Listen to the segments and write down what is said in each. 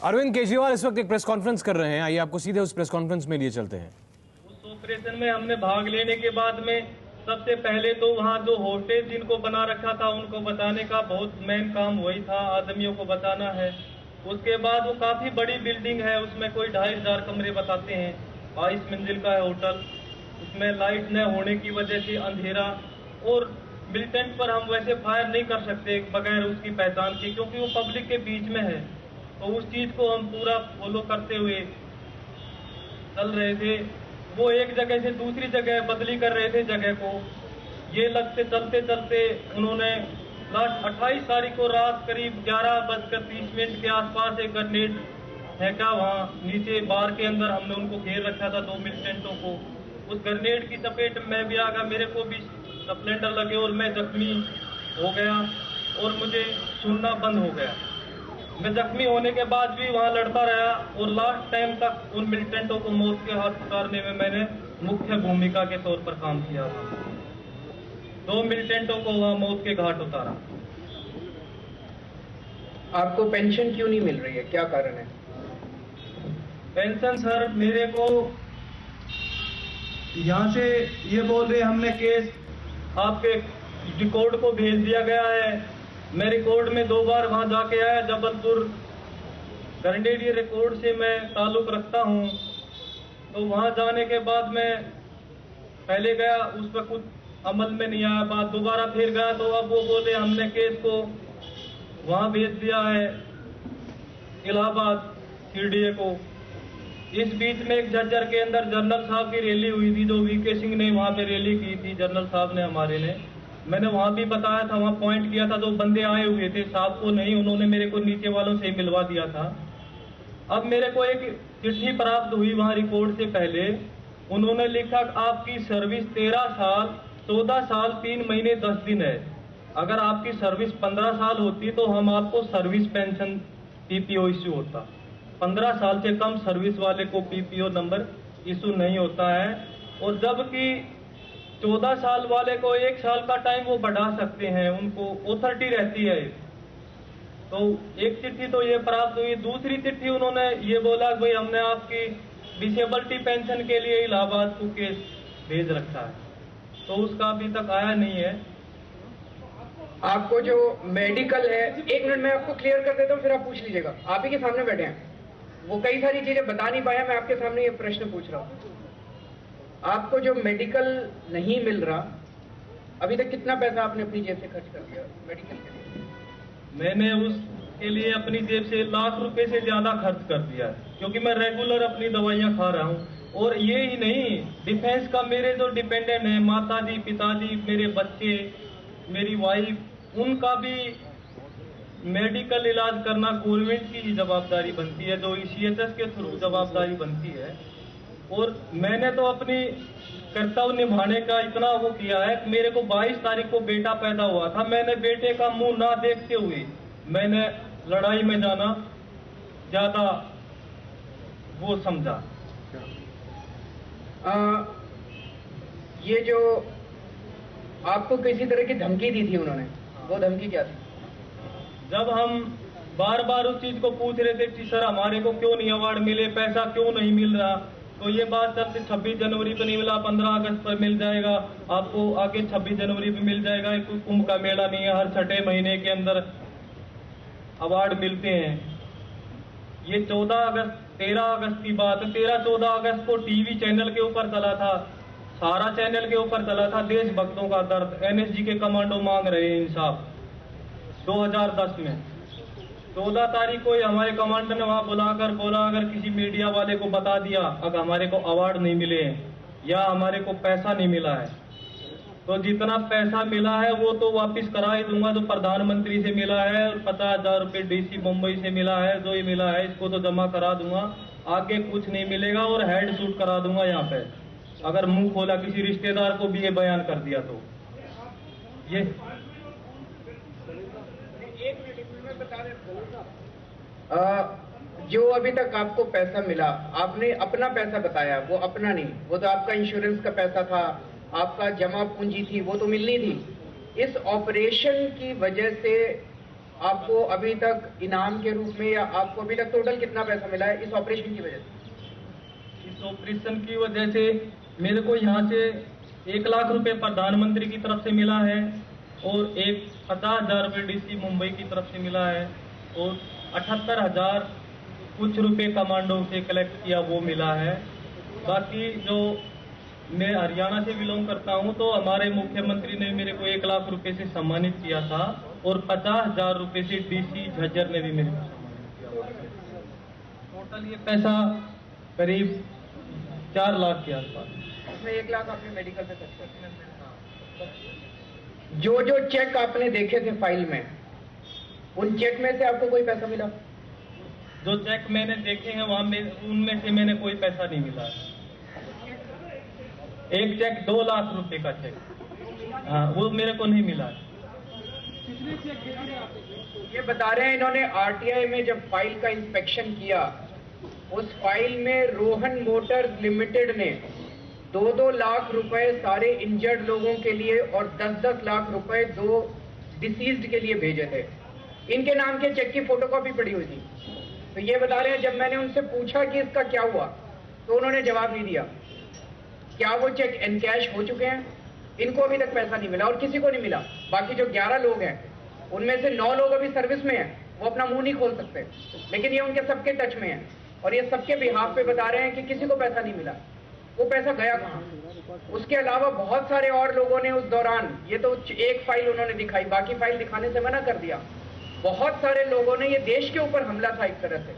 अरविंद केजरीवाल इस वक्त एक प्रेस कॉन्फ्रेंस कर रहे हैं, आइए आपको सीधे उस प्रेस कॉन्फ्रेंस में लिए चलते हैं। उस ऑपरेशन में हमने भाग लेने के बाद में सबसे पहले तो वहाँ जो होस्टेज जिनको बना रखा था उनको बचाने का बहुत मेन काम वही था, आदमियों को बचाना है। उसके बाद वो काफी बड़ी बिल्डिंग है, उसमें कोई 2500 कमरे बताते हैं, 22 मंजिल का है होटल। उसमें लाइट न होने की वजह से अंधेरा, और मिलिटेंट पर हम वैसे फायर नहीं कर सकते बगैर उसकी पहचान के, क्योंकि वो पब्लिक के बीच में है। तो उस चीज को हम पूरा फॉलो करते हुए चल रहे थे। वो एक जगह से दूसरी जगह बदली कर रहे थे जगह को। ये लगते चलते चलते उन्होंने लास्ट 28 तारीख को रात करीब 11:30 के आसपास एक ग्रेनेड फेंका वहाँ नीचे बार के अंदर। हमने उनको घेर रखा था 2 मिलिटेंटों को। उस ग्रेनेड की चपेट में भी आ गया, मेरे को भी स्प्लेंडर लगे और मैं जख्मी हो गया और मुझे सुनना बंद हो गया। मैं जख्मी होने के बाद भी वहाँ लड़ता रहा और लास्ट टाइम तक उन मिलिटेंटों को मौत के हाथ उतारने में मैंने मुख्य भूमिका के तौर पर काम किया था। 2 मिलिटेंटों को वहाँ मौत के घाट उतारा। आपको पेंशन क्यों नहीं मिल रही है, क्या कारण है? पेंशन सर, मेरे को यहाँ से ये बोल रहे हमने केस आपके रिकॉर्ड को भेज दिया गया है। मैं रिकॉर्ड में 2 बार वहां जाके आया, जबलपुर ग्रेनेडियर रिकॉर्ड से मैं ताल्लुक रखता हूं। तो वहां जाने के बाद मैं पहले गया, उस पर कुछ अमल में नहीं आया। बाद दोबारा फिर गया तो अब वो बोले हमने केस को वहां भेज दिया है इलाहाबाद सीडीए को। इस बीच में एक झज्जर के अंदर जनरल साहब की रैली हुई थी, जो वीके सिंह ने वहां पे रैली की थी, जनरल साहब ने हमारे ने। मैंने वहां भी बताया था, वहां पॉइंट किया था, जो बंदे आए हुए थे साहब को नहीं, उन्होंने मेरे को नीचे वालों से ही मिलवा दिया था। अब मेरे को एक चिट्ठी प्राप्त हुई वहां रिकॉर्ड से पहले। उन्होंने लिखा आपकी सर्विस 13 साल 14 साल 3 महीने 10 दिन है। अगर आपकी सर्विस 15 साल होती तो हम आपको सर्विस पेंशन पीपीओ इश्यू होता। 15 साल से कम सर्विस वाले को पीपीओ नंबर इशू नहीं होता है। और जबकि 14 साल वाले को 1 साल का टाइम वो बढ़ा सकते हैं, उनको ऑथोरिटी रहती है। तो एक चिट्ठी तो ये प्राप्त हुई। दूसरी चिट्ठी उन्होंने ये बोला भाई हमने आपकी डिसेबिलिटी पेंशन के लिए इलाहाबाद को केस भेज रखा है, तो उसका अभी तक आया नहीं है। आपको जो मेडिकल है, 1 मिनट मैं आपको क्लियर कर देता हूँ, फिर आप पूछ लीजिएगा। आप ही के सामने बैठे हैं, वो कई सारी चीजें बता नहीं पाया, मैं आपके सामने ये प्रश्न पूछ रहा हूँ। आपको जो मेडिकल नहीं मिल रहा, अभी तक कितना पैसा आपने अपनी जेब से खर्च कर दिया मेडिकल के लिए? मैंने उसके लिए अपनी जेब से लाख रुपए से ज्यादा खर्च कर दिया है, क्योंकि मैं रेगुलर अपनी दवाइयां खा रहा हूँ। और ये ही नहीं, डिफेंस का मेरे जो डिपेंडेंट है, माताजी, पिताजी, मेरे बच्चे, मेरी वाइफ, उनका भी मेडिकल इलाज करना गवर्नमेंट की जवाबदारी बनती है, जो ईसीएचएस के थ्रू जवाबदारी बनती है। और मैंने तो अपनी कर्तव्य निभाने का इतना वो किया है कि मेरे को 22 तारीख को बेटा पैदा हुआ था। मैंने बेटे का मुंह ना देखते हुए मैंने लड़ाई में जाना ज्यादा वो समझा। ये जो आपको किसी तरह की धमकी दी थी उन्होंने, वो धमकी क्या थी? जब हम बार बार उस चीज को पूछ रहे थे कि सर हमारे को क्यों नहीं अवार्ड मिले, पैसा क्यों नहीं मिल रहा, तो ये बात चलती 26 जनवरी पर नहीं मिला, 15 अगस्त पर मिल जाएगा आपको, आगे 26 जनवरी पर मिल जाएगा। कोई कुंभ का मेला नहीं है, हर 6ठे महीने के अंदर अवार्ड मिलते हैं। ये 13 अगस्त की बात है। 13-14 अगस्त को टीवी चैनल के ऊपर चला था, सारा चैनल के ऊपर चला था, देशभक्तों का दर्द, एनएसजी के कमांडो मांग रहे हैं इंसाफ। 2010 में 14 तारीख को हमारे कमांडर ने वहां बुलाकर बोला अगर किसी मीडिया वाले को बता दिया अगर हमारे को अवार्ड नहीं मिले या हमारे को पैसा नहीं मिला है, तो जितना पैसा मिला है वो तो वापस करा ही दूंगा। जो प्रधानमंत्री से मिला है और 50,000 रुपये डीसी मुंबई से मिला है, जो ही मिला है इसको तो जमा करा दूंगा, आगे कुछ नहीं मिलेगा। और हेड शूट करा दूंगा यहाँ पे, अगर मुंह खोला किसी रिश्तेदार को भी ये बयान कर दिया तो। ये जो अभी तक आपको पैसा मिला, आपने अपना पैसा बताया, वो अपना नहीं, वो तो आपका इंश्योरेंस का पैसा था, आपका जमा पूंजी थी, वो तो मिलनी थी। इस ऑपरेशन की वजह से आपको अभी तक इनाम के रूप में, या आपको अभी तक टोटल कितना पैसा मिला है इस ऑपरेशन की वजह से? इस ऑपरेशन की वजह से मेरे को यहाँ से 1 लाख रुपए प्रधानमंत्री की तरफ से मिला है, और 50,000 रुपये DC मुंबई की तरफ से मिला है, और 78,000 कुछ रुपए कमांडो से कलेक्ट किया वो मिला है। बाकी जो मैं हरियाणा से बिलोंग करता हूं, तो हमारे मुख्यमंत्री ने मेरे को 1 लाख रुपए से सम्मानित किया था, और 50,000 रुपए से DC झज्जर ने भी मेरे को सम्मानित किया। टोटल ये पैसा करीब 4 लाख के आसपास। उसमें 1 लाख आपने मेडिकल पे खर्च कर दिया। जो चेक आपने देखे थे फाइल में, उन चेक में से आपको कोई पैसा मिला? जो चेक मैंने देखे हैं वहां में, उनमें से मैंने कोई पैसा नहीं मिला। एक चेक 2 लाख रुपए का चेक, हाँ, वो मेरे को नहीं मिला। ये बता रहे हैं इन्होंने RTI में जब फाइल का इंस्पेक्शन किया, उस फाइल में रोहन मोटर्स लिमिटेड ने 2-2 लाख रुपए सारे इंजर्ड लोगों के लिए और 10-10 लाख रुपए 2 डिसीज्ड के लिए भेजे थे। इनके नाम के चेक की फोटोकॉपी पड़ी हुई थी। तो ये बता रहे हैं जब मैंने उनसे पूछा कि इसका क्या हुआ, तो उन्होंने जवाब नहीं दिया। क्या वो चेक एनकैश हो चुके हैं? इनको अभी तक पैसा नहीं मिला और किसी को नहीं मिला। बाकी जो 11 लोग हैं उनमें से 9 लोग अभी सर्विस में हैं, वो अपना मुंह नहीं खोल सकते, लेकिन ये उनके सबके टच में है और ये सबके बिहाफ पे बता रहे हैं कि किसी को पैसा नहीं मिला। वो पैसा गया कहाँ? उसके अलावा बहुत सारे और लोगों ने उस दौरान, ये तो एक फाइल उन्होंने दिखाई, बाकी फाइल दिखाने से मना कर दिया। बहुत सारे लोगों ने, ये देश के ऊपर हमला था एक तरह से,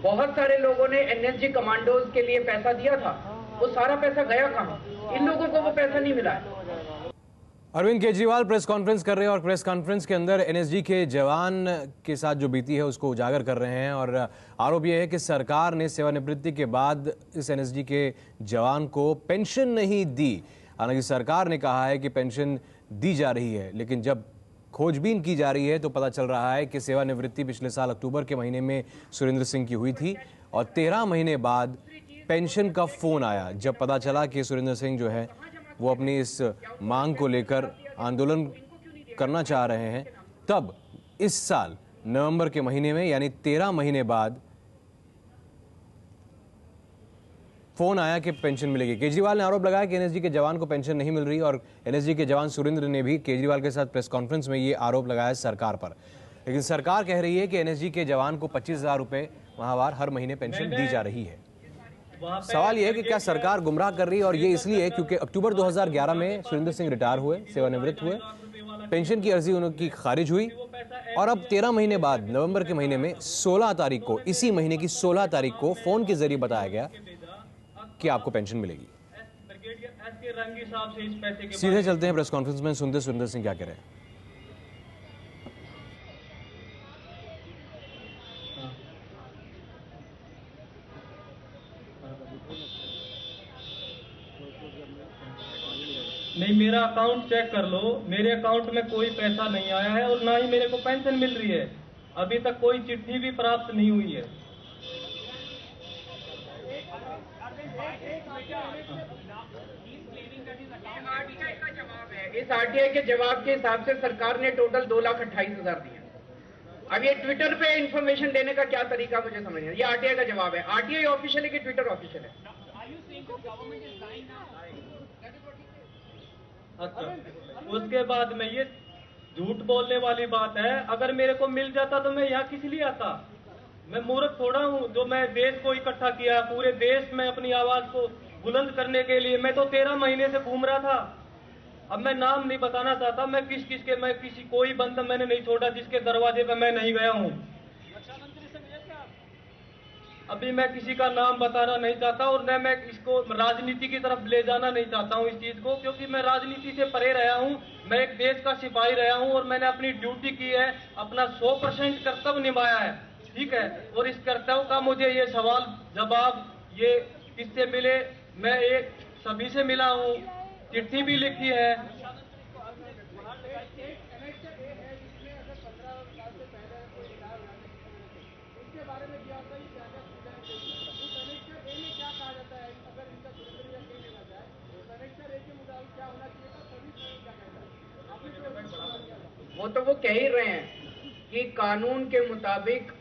बहुत सारे लोगों ने NSG कमांडोज के लिए पैसा दिया था। वो सारा पैसा गया कहाँ? इन लोगों को वो पैसा नहीं मिला है। अरविंद केजरीवाल प्रेस कॉन्फ्रेंस कर रहे हैं और प्रेस कॉन्फ्रेंस के अंदर NSG के जवान के साथ जो बीती है उसको उजागर कर रहे हैं, और आरोप यह है कि सरकार ने सेवानिवृत्ति के बाद इस NSG के जवान को पेंशन नहीं दी। हालांकि सरकार ने कहा है कि पेंशन दी जा रही है, लेकिन जब खोजबीन की जा रही है तो पता चल रहा है कि सेवानिवृत्ति पिछले साल अक्टूबर के महीने में सुरेंद्र सिंह की हुई थी और 13 महीने बाद पेंशन का फोन आया। जब पता चला कि सुरेंद्र सिंह जो है वो अपनी इस मांग को लेकर आंदोलन करना चाह रहे हैं, तब इस साल नवंबर के महीने में, यानी 13 महीने बाद फोन आया कि पेंशन मिलेगी। केजरीवाल ने आरोप लगाया कि NSG के जवान को पेंशन नहीं मिल रही, और NSG के जवान सुरेंद्र ने भी केजरीवाल के साथ प्रेस कॉन्फ्रेंस में ये आरोप लगाया सरकार पर। लेकिन सरकार कह रही है कि NSG के जवान को 25,000 रुपए माहवार हर महीने पेंशन दी जा रही है। सवाल यह है कि क्या सरकार गुमराह कर रही है, और ये इसलिए क्योंकि अक्टूबर 2011 में सुरेंद्र सिंह रिटायर हुए, सेवानिवृत्त हुए, पेंशन की अर्जी उनकी खारिज हुई, और अब 13 महीने बाद नवंबर के महीने में 16 तारीख को, इसी महीने की 16 तारीख को फोन के जरिए बताया गया कि आपको पेंशन मिलेगी। सीधे चलते हैं प्रेस कॉन्फ्रेंस में, सुनते सुरेंद्र सिंह क्या कह रहे हैं। नहीं, मेरा अकाउंट चेक कर लो, मेरे अकाउंट में कोई पैसा नहीं आया है और ना ही मेरे को पेंशन मिल रही है। अभी तक कोई चिट्ठी भी प्राप्त नहीं हुई है। इस RTI के जवाब के हिसाब से सरकार ने टोटल 2,28,000 दिए। अब ये ट्विटर पे इंफॉर्मेशन देने का क्या तरीका मुझे समझ नहीं आया। ये RTI का जवाब है। RTI ऑफिशियल है कि ट्विटर ऑफिशियल है? अच्छा, उसके बाद में ये झूठ बोलने वाली बात है। अगर मेरे को मिल जाता तो मैं यहाँ किस लिए आता? मैं मूर्ख थोड़ा हूँ जो मैं देश को इकट्ठा किया, पूरे देश में अपनी आवाज को बुलंद करने के लिए। मैं तो 13 महीने से घूम रहा था। अब मैं नाम नहीं बताना चाहता, मैं किसी कोई बंद मैंने नहीं छोड़ा जिसके दरवाजे पे मैं नहीं गया हूँ। अभी मैं किसी का नाम बताना नहीं चाहता और न मैं इसको राजनीति की तरफ ले जाना नहीं चाहता हूँ इस चीज को, क्योंकि मैं राजनीति से परे रहा हूँ। मैं एक देश का सिपाही रहा हूँ और मैंने अपनी ड्यूटी की है, अपना 100% कर्तव्य निभाया है, ठीक है। और इस कर्तव्य का मुझे ये सवाल जवाब ये किससे मिले? मैं एक सभी से मिला हूँ, चिट्ठी भी लिखी है। वो तो वो कह ही रहे हैं कि कानून के मुताबिक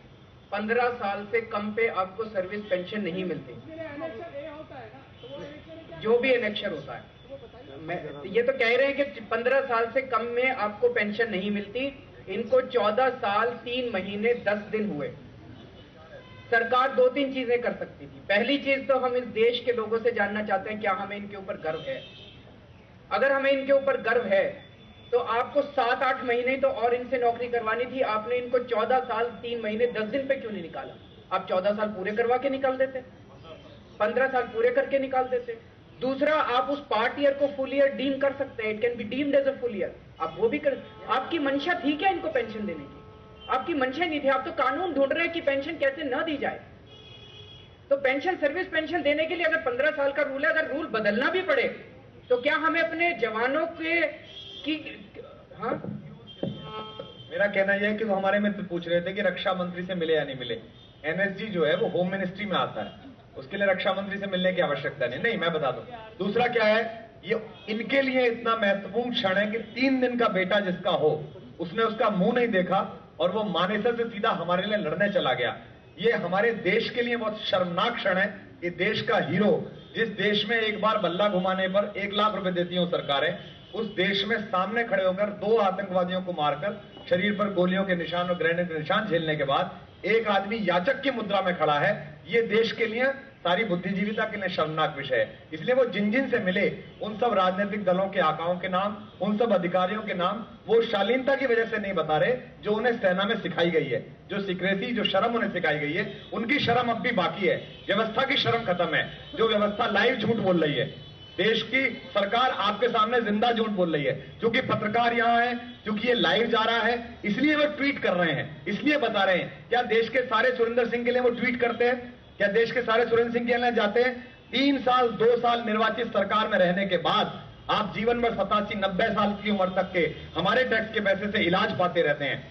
15 साल से कम पे आपको सर्विस पेंशन नहीं मिलती, जो भी एनेक्शर होता है। ये तो कह रहे हैं कि 15 साल से कम में आपको पेंशन नहीं मिलती। इनको 14 साल 3 महीने 10 दिन हुए। सरकार 2-3 चीजें कर सकती थी। पहली चीज तो हम इस देश के लोगों से जानना चाहते हैं क्या हमें इनके ऊपर गर्व है। अगर हमें इनके ऊपर गर्व है तो आपको 7-8 महीने तो और इनसे नौकरी करवानी थी। आपने इनको 14 साल 3 महीने 10 दिन पे क्यों नहीं निकाला? आप 14 साल पूरे करवा के निकाल देते, 15 साल पूरे करके निकाल देते। दूसरा, आप उस पार्ट ईयर को फुल ईयर डीम कर सकते हैं। It can be deemed as a full year. आप वो भी कर। आपकी मंशा थी क्या इनको पेंशन देने की? आपकी मंशा नहीं थी। आप तो कानून ढूंढ रहे हैं कि पेंशन कैसे न दी जाए। तो पेंशन, सर्विस पेंशन देने के लिए अगर 15 साल का रूल है, अगर रूल बदलना भी पड़े तो क्या हमें अपने जवानों के की हाँ? मेरा कहना यह है कि वो हमारे मित्र पूछ रहे थे कि रक्षा मंत्री से मिले या नहीं मिले। एनएसजी जो है वो होम मिनिस्ट्री में आता है, उसके लिए रक्षा मंत्री से मिलने की आवश्यकता नहीं, मैं बता दूं। दूसरा क्या है, ये इनके लिए इतना महत्वपूर्ण क्षण है कि 3 दिन का बेटा जिसका हो, उसने उसका मुंह नहीं देखा और वो मानेसर से सीधा हमारे लिए लड़ने चला गया। ये हमारे देश के लिए बहुत शर्मनाक क्षण है। ये देश का हीरो, जिस देश में एक बार बल्ला घुमाने पर 1 लाख रुपए देती हैं सरकारें, उस देश में सामने खड़े होकर 2 आतंकवादियों को मारकर शरीर पर गोलियों के निशान और ग्रेनेड के निशान झेलने के बाद एक आदमी याचक की मुद्रा में खड़ा है। ये देश के लिए, सारी बुद्धिजीविता के लिए शर्मनाक विषय है। इसलिए वो जिन से मिले, उन सब राजनीतिक दलों के आकाओं के नाम, उन सब अधिकारियों के नाम वो शालीनता की वजह से नहीं बता रहे जो उन्हें सेना में सिखाई गई है। जो सिक्रेसी, जो शर्म उन्हें सिखाई गई है, उनकी शर्म अब भी बाकी है। व्यवस्था की शर्म खत्म है। जो व्यवस्था लाइव झूठ बोल रही है, देश की सरकार आपके सामने जिंदा झूठ बोल रही है। क्योंकि पत्रकार यहां है, क्योंकि ये लाइव जा रहा है, इसलिए वो ट्वीट कर रहे हैं, इसलिए बता रहे हैं। क्या देश के सारे सुरेंद्र सिंह के लिए वो ट्वीट करते हैं? क्या देश के सारे सुरेंद्र सिंह के लिए जाते हैं? 3 साल 2 साल निर्वाचित सरकार में रहने के बाद आप जीवन भर 87-90 साल की उम्र तक के हमारे टैक्स के पैसे से इलाज पाते रहते हैं।